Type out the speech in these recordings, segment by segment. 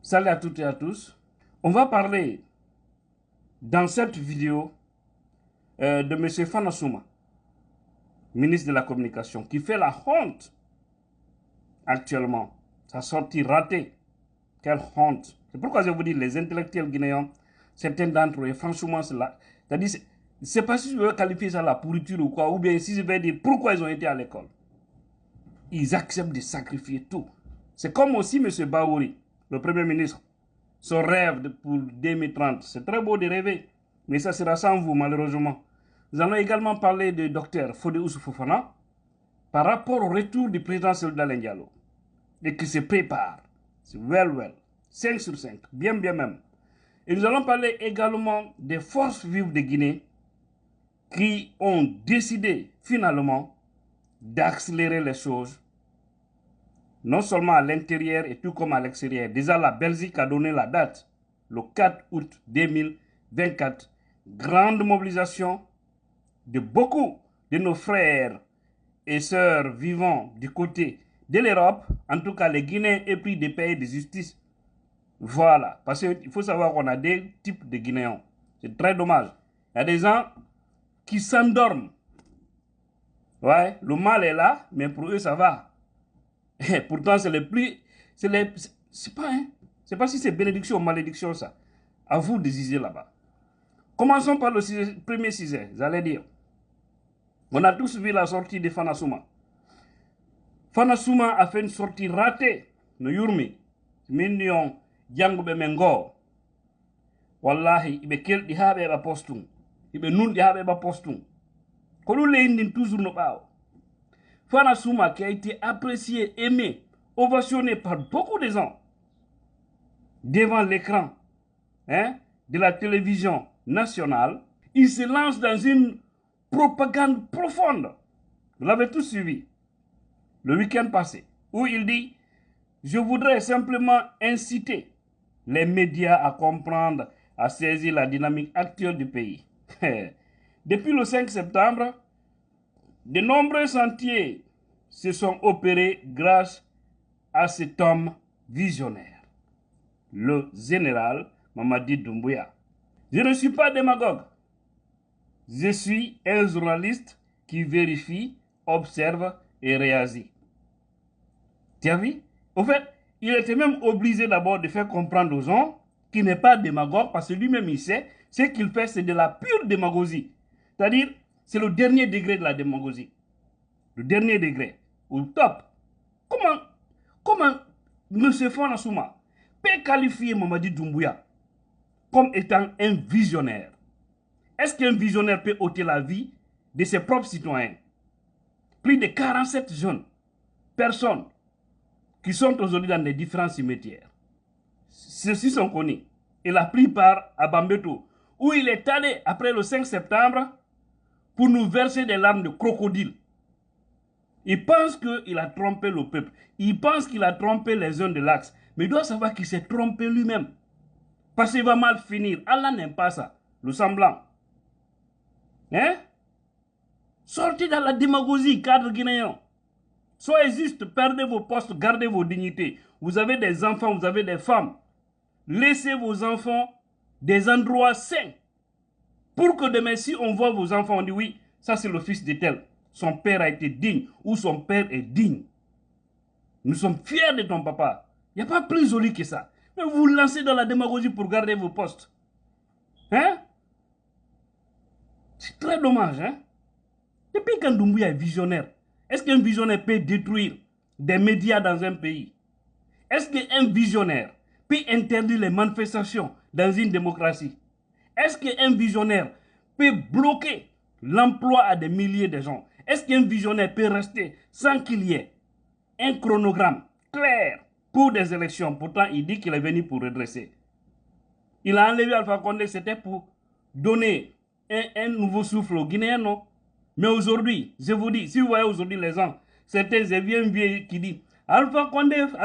Salut à toutes et à tous. On va parler dans cette vidéo de M. Fana Souma, ministre de la Communication, qui fait la honte actuellement. Sa sortie ratée. Quelle honte. C'est pourquoi je vous dis, les intellectuels guinéens, certains d'entre eux, franchement, c'est-à-dire, c'est pas si je veux qualifier ça la pourriture ou quoi, ou bien si je vais dire pourquoi ils ont été à l'école. Ils acceptent de sacrifier tout. C'est comme aussi M. Baouri, le Premier ministre. Son rêve pour 2030, c'est très beau de rêver, mais ça sera sans vous malheureusement. Nous allons également parler de Dr Fodé Ousou Fofana par rapport au retour du président Souleymane Diallo et qui se prépare. C'est well, 5 sur 5, bien même. Et nous allons parler également des forces vives de Guinée qui ont décidé finalement d'accélérer les choses, non seulement à l'intérieur et tout comme à l'extérieur. Déjà, la Belgique a donné la date, le 4 août 2024. Grande mobilisation de beaucoup de nos frères et sœurs vivant du côté de l'Europe, en tout cas les Guinéens épris des pays de justice. Voilà, parce qu'il faut savoir qu'on a des types de Guinéens. C'est très dommage. Il y a des gens qui s'endorment. Ouais, le mal est là, mais pour eux ça va. Et pourtant, c'est le plus. C'est pas si c'est bénédiction ou malédiction, ça. À vous de juger là-bas. Commençons par le premier sujet, j'allais dire. On a tous vu la sortie de Fana Souma. Fana Souma a fait une sortie ratée. No yurmi. Mignon, Django Mengo. Wallahi, il kel di habe ba postum. Il nun di habe ba postum. Kolu le indin toujours no bao. Fana Souma qui a été apprécié, aimé, ovationné par beaucoup de gens devant l'écran de la télévision nationale, il se lance dans une propagande profonde. Vous l'avez tous suivi le week-end passé, où il dit « Je voudrais simplement inciter les médias à comprendre, à saisir la dynamique actuelle du pays. » Depuis le 5 septembre, de nombreux sentiers se sont opérés grâce à cet homme visionnaire, le général Mamadi Doumbouya. Je ne suis pas démagogue. Je suis un journaliste qui vérifie, observe et réagit. Tu as vu? Au fait, il était même obligé d'abord de faire comprendre aux gens qu'il n'est pas démagogue parce que lui-même il sait, ce qu'il fait c'est de la pure démagogie. C'est-à-dire, c'est le dernier degré de la démagogie. Le dernier degré, au top. Comment M. Fana Souma peut qualifier Mamadi Doumbouya comme étant un visionnaire? Est-ce qu'un visionnaire peut ôter la vie de ses propres citoyens? Plus de 47 jeunes personnes qui sont aujourd'hui dans les différents cimetières. Ceux-ci sont connus. Il a pris part à Bambeto, où il est allé après le 5 septembre pour nous verser des larmes de crocodile. Il pense qu'il a trompé le peuple. Il pense qu'il a trompé les jeunes de l'Axe. Mais il doit savoir qu'il s'est trompé lui-même. Parce qu'il va mal finir. Allah n'aime pas ça. Le semblant. Sortez dans la démagogie, cadre guinéen. Soyez juste, perdez vos postes, gardez vos dignités. Vous avez des enfants, vous avez des femmes. Laissez vos enfants des endroits sains. Pour que demain, si on voit vos enfants, on dit oui, ça c'est le fils de tel. Son père a été digne ou son père est digne. Nous sommes fiers de ton papa. Il n'y a pas plus joli que ça. Mais vous vous lancez dans la démagogie pour garder vos postes. C'est très dommage. Depuis quand Doumbouya est visionnaire, est-ce qu'un visionnaire peut détruire des médias dans un pays? Est-ce qu'un visionnaire peut interdire les manifestations dans une démocratie? Est-ce qu'un visionnaire peut bloquer l'emploi à des milliers de gens? Est-ce qu'un visionnaire peut rester sans qu'il y ait un chronogramme clair pour des élections? Pourtant, il dit qu'il est venu pour redresser. Il a enlevé Alpha Condé, c'était pour donner un nouveau souffle aux Guinéens, non? Mais aujourd'hui, je vous dis, si vous voyez aujourd'hui les gens, certains vieux qui disent Alpha Condé, oh,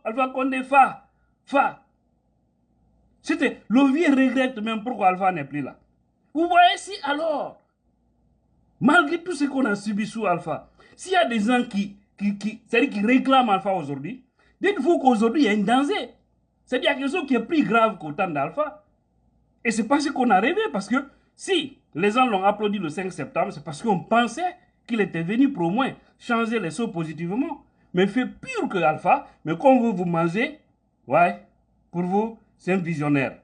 Alpha Condé, fa. C'était, le vieux regrette même pourquoi Alpha n'est plus là. Vous voyez si alors, malgré tout ce qu'on a subi sous Alpha, s'il y a des gens qui réclament Alpha aujourd'hui, dites-vous qu'aujourd'hui il y a un danger. C'est quelque chose qui est plus grave qu'au temps d'Alpha. Et c'est pas ce qu'on a rêvé, parce que si les gens l'ont applaudi le 5 septembre, c'est parce qu'on pensait qu'il était venu pour au moins changer les choses positivement. Mais fait pire que Alpha, mais quand vous mangez, ouais, pour vous, c'est un visionnaire.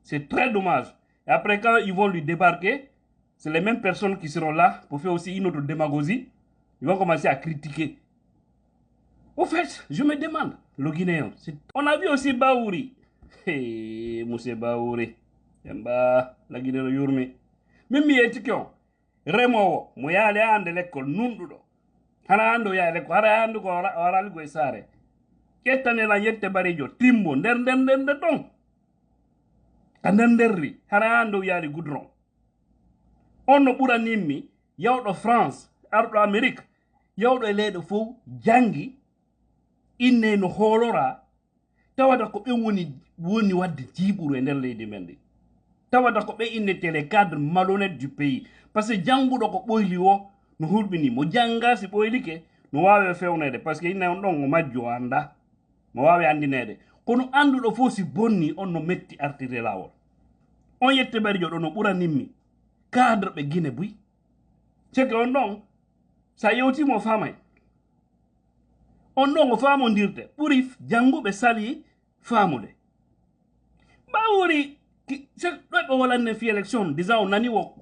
C'est très dommage. Et après, quand ils vont lui débarquer, c'est les mêmes personnes qui seront là pour faire aussi une autre démagogie. Ils vont commencer à critiquer. Au fait, je me demande, le Guinéen, on a vu aussi Baouri. Hey, Moussé Baouri. La Guinée de Yurmi. Même si tu as Remo, Moya de l'école, Nundudo. Harando ya l'école, Harando, Oral Guessare. Ketane la yette barijo, Timbo, Nden ton. Kandenderri, Harando ya le goudron. On no pura nimmi, yaw de France, ardo Amérique, yaw de lede fou, jangi, inne no holora, tawada ko be woni wadde jiburu e nder leydi men ndi. Tawada ko be innete les cadres malhonnêtes du pays. Parce que jangudo ko boyli o no hulbini mo janga si boylike no wawe fewnede parce que inne on don o majjo anda mo wawe andinede kono andudo fo si bonni on no metti artire lawol on yette barijo do no bura nimmi cadre be Guinée buy c'est que on don sa yewti mo famay on don o famondirte pour jangube sali famude Baouri c'est wala ne fi élection déjà on nani wo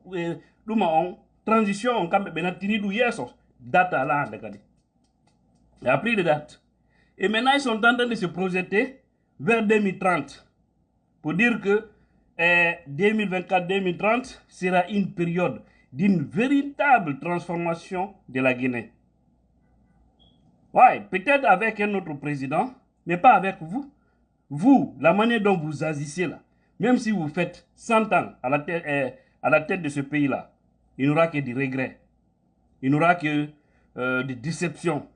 duma on transition on kambe benatini du yeso data là de kadi il y a pris de date et maintenant ils sont en train de se projeter vers 2030 pour dire que 2024-2030 sera une période d'une véritable transformation de la Guinée. Ouais, peut-être avec un autre président, mais pas avec vous. Vous, la manière dont vous agissez là, même si vous faites 100 ans à la tête de ce pays-là, il n'y aura que des regrets. Il n'y aura que des déceptions.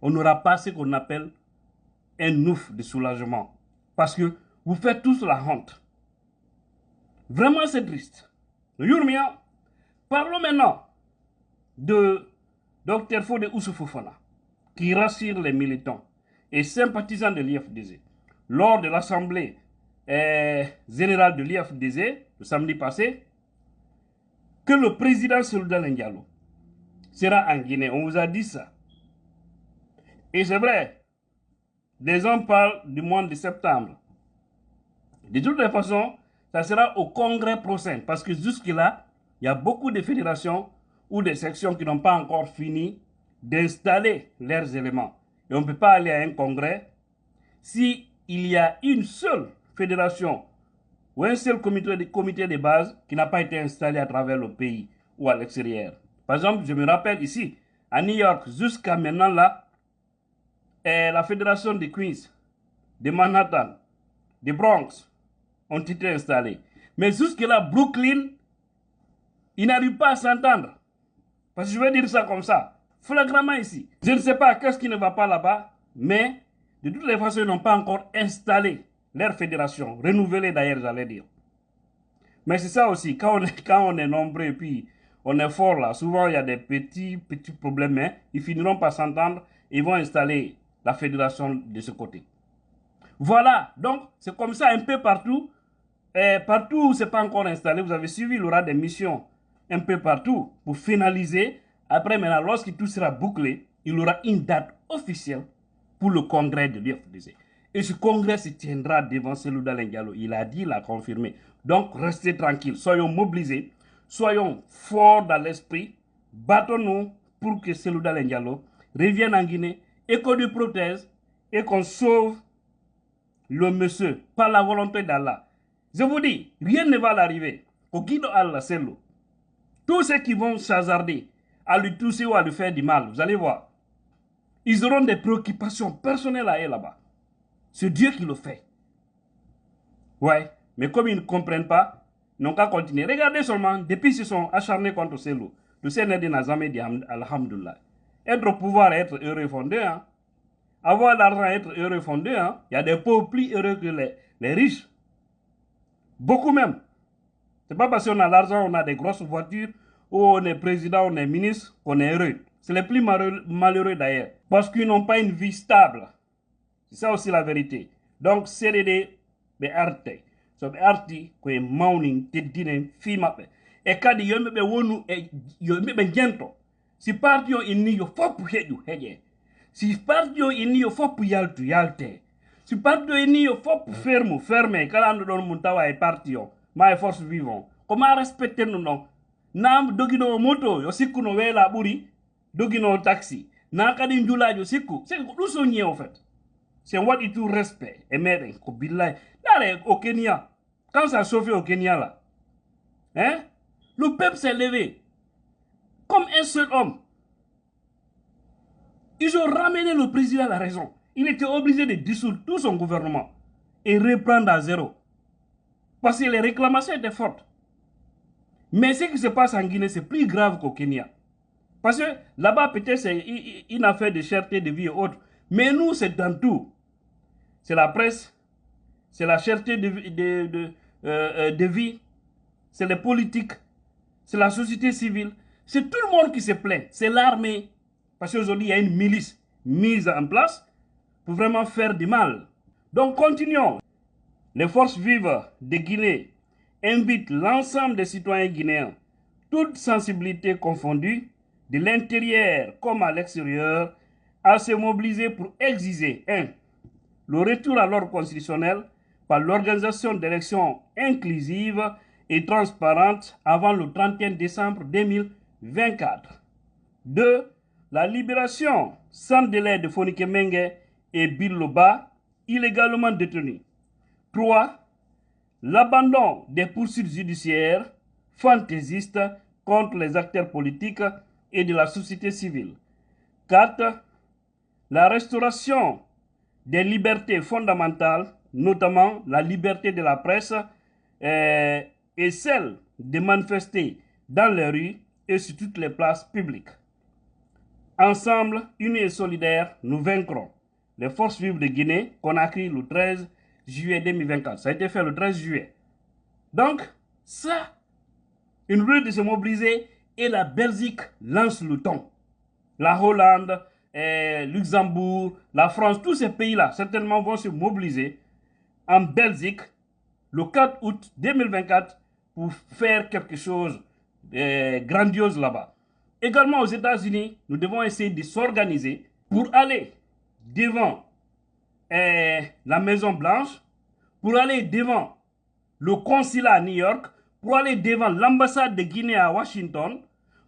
On n'aura pas ce qu'on appelle un ouf de soulagement. Parce que vous faites tous la honte. Vraiment, c'est triste. Yurmia, parlons maintenant de Dr Fode Oussoufou-Fofana, qui rassure les militants et sympathisants de l'IFDZ. Lors de l'Assemblée générale de l'IFDZ, le samedi passé, que le président Souleymane Ndiallo sera en Guinée. On vous a dit ça. Et c'est vrai, les gens parlent du mois de septembre. De toutes les façons, ça sera au congrès prochain. Parce que jusque-là, il y a beaucoup de fédérations ou de sections qui n'ont pas encore fini d'installer leurs éléments. Et on ne peut pas aller à un congrès si il y a une seule fédération ou un seul comité de base qui n'a pas été installé à travers le pays ou à l'extérieur. Par exemple, je me rappelle ici, à New York, jusqu'à maintenant là, la fédération de Queens, de Manhattan, de Bronx ont été installés. Mais jusque-là, Brooklyn, ils n'arrivent pas à s'entendre. Parce que je vais dire ça comme ça, flagramment ici. Je ne sais pas qu'est-ce qui ne va pas là-bas, mais de toutes les façons, ils n'ont pas encore installé leur fédération, renouvelée d'ailleurs, j'allais dire. Mais c'est ça aussi, quand on est nombreux et puis on est fort là, souvent il y a des petits problèmes, mais ils finiront par s'entendre et ils vont installer la fédération de ce côté. Voilà, donc c'est comme ça un peu partout. Partout où ce n'est pas encore installé, vous avez suivi, il y aura des missions un peu partout pour finaliser. Après, maintenant, lorsque tout sera bouclé, il y aura une date officielle pour le congrès de l'IFDZ. Et ce congrès se tiendra devant Souleymane Ndiallo. Il a dit, il a confirmé. Donc, restez tranquilles, soyons mobilisés, soyons forts dans l'esprit, battons-nous pour que Souleymane Ndiallo revienne en Guinée et qu'on lui protège et qu'on sauve le monsieur par la volonté d'Allah. Je vous dis, rien ne va l'arriver. Au guide Allah, c'est l'eau. Tous ceux qui vont s'hasarder à lui toucher ou à lui faire du mal, vous allez voir, ils auront des préoccupations personnelles à eux là-bas. C'est Dieu qui le fait. Ouais, mais comme ils ne comprennent pas, ils n'ont qu'à continuer. Regardez seulement, depuis qu'ils sont acharnés contre Selou, le CNRD n'a jamais dit Alhamdulillah. Être au pouvoir, être heureux fondé, hein. Avoir l'argent, être heureux fondé, hein. Il y a des pauvres plus heureux que les riches. Beaucoup même. C'est pas parce qu'on a l'argent, on a des grosses voitures, ou on est président, on est ministre, qu'on est heureux. C'est les plus malheureux d'ailleurs. Parce qu'ils n'ont pas une vie stable. C'est ça aussi la vérité. Donc, CDD, be arte. So, be arti, ko e mauning, teddinen, fimape. E kadi yombe be wonu, yombe be gento. Si parti yo inni yo fopu heje. Si parti yo inni yo fopu yalte. Si parti yo inni yo fopu ferme. Kalando don muntawa e parti yo. Ma e force vivant. Comment respecter nous non? Nam dogino moto, yo siku no wela buri, dogino taxi. Na kadi njula yo siku. C'est nous sonnier en fait. C'est un what tout respect. Et merde, ko billahi. Là, au Kenya, quand ça a chauffé au Kenya là, hein? Le peuple s'est levé comme un seul homme. Ils ont ramené le président à la raison. Il était obligé de dissoudre tout son gouvernement et reprendre à zéro. Parce que les réclamations étaient fortes. Mais ce qui se passe en Guinée, c'est plus grave qu'au Kenya. Parce que là-bas, peut-être, c'est une affaire de cherté de vie et autres. Mais nous, c'est dans tout. C'est la presse, c'est la cherté de vie, c'est les politiques, c'est la société civile. C'est tout le monde qui se plaint. C'est l'armée. Parce qu'aujourd'hui, il y a une milice mise en place pour vraiment faire du mal. Donc, continuons. Les forces vives de Guinée invitent l'ensemble des citoyens guinéens, toutes sensibilités confondues, de l'intérieur comme à l'extérieur, à se mobiliser pour exiger 1. Le retour à l'ordre constitutionnel par l'organisation d'élections inclusives et transparentes avant le 31 décembre 2024. 2. La libération sans délai de Fonike Mengue et Bill Loba, illégalement détenus. 3. L'abandon des poursuites judiciaires fantaisistes contre les acteurs politiques et de la société civile. 4. La restauration des libertés fondamentales, notamment la liberté de la presse et celle de manifester dans les rues et sur toutes les places publiques. Ensemble, unis et solidaires, nous vaincrons. Les forces vives de Guinée, Conakry, le 13 juillet 2024. Ça a été fait le 13 juillet. Donc, ça, une rue de se mobiliser et la Belgique lance le ton. La Hollande, Luxembourg, la France, tous ces pays-là, certainement vont se mobiliser en Belgique le 4 août 2024 pour faire quelque chose de grandiose là-bas. Également aux États-Unis, nous devons essayer de s'organiser pour aller devant la Maison Blanche, pour aller devant le consulat à New York, pour aller devant l'ambassade de Guinée à Washington,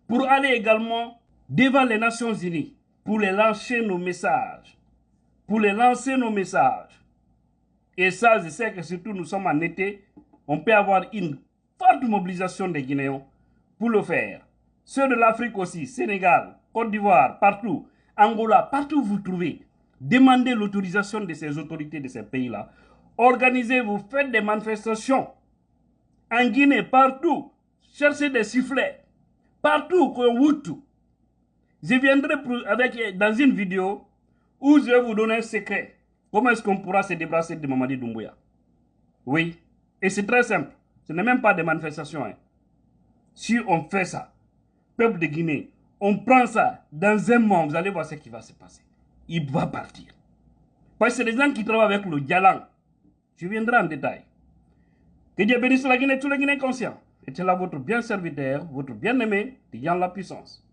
pour aller également devant les Nations Unies, pour les lancer nos messages. Pour les lancer nos messages. Et ça, je sais que surtout nous sommes en été, on peut avoir une forte mobilisation des Guinéens pour le faire. Ceux de l'Afrique aussi, Sénégal, Côte d'Ivoire, partout, Angola, partout où vous trouvez, demandez l'autorisation de ces autorités de ces pays-là. Organisez-vous, faites des manifestations. En Guinée, partout, cherchez des sifflets. Partout, tout. Je viendrai dans une vidéo où je vais vous donner un secret. Comment est-ce qu'on pourra se débarrasser de Mamadi Doumbouya? Oui, et c'est très simple. Ce n'est même pas des manifestations. Hein. Si on fait ça, peuple de Guinée, on prend ça dans un mois, vous allez voir ce qui va se passer. Il va partir. Parce que c'est des gens qui travaillent avec le Dialang. Je viendrai en détail. Que Dieu bénisse la Guinée, tous les Guinéens conscients. Et c'est là votre bien serviteur, votre bien-aimé, Yann la puissance.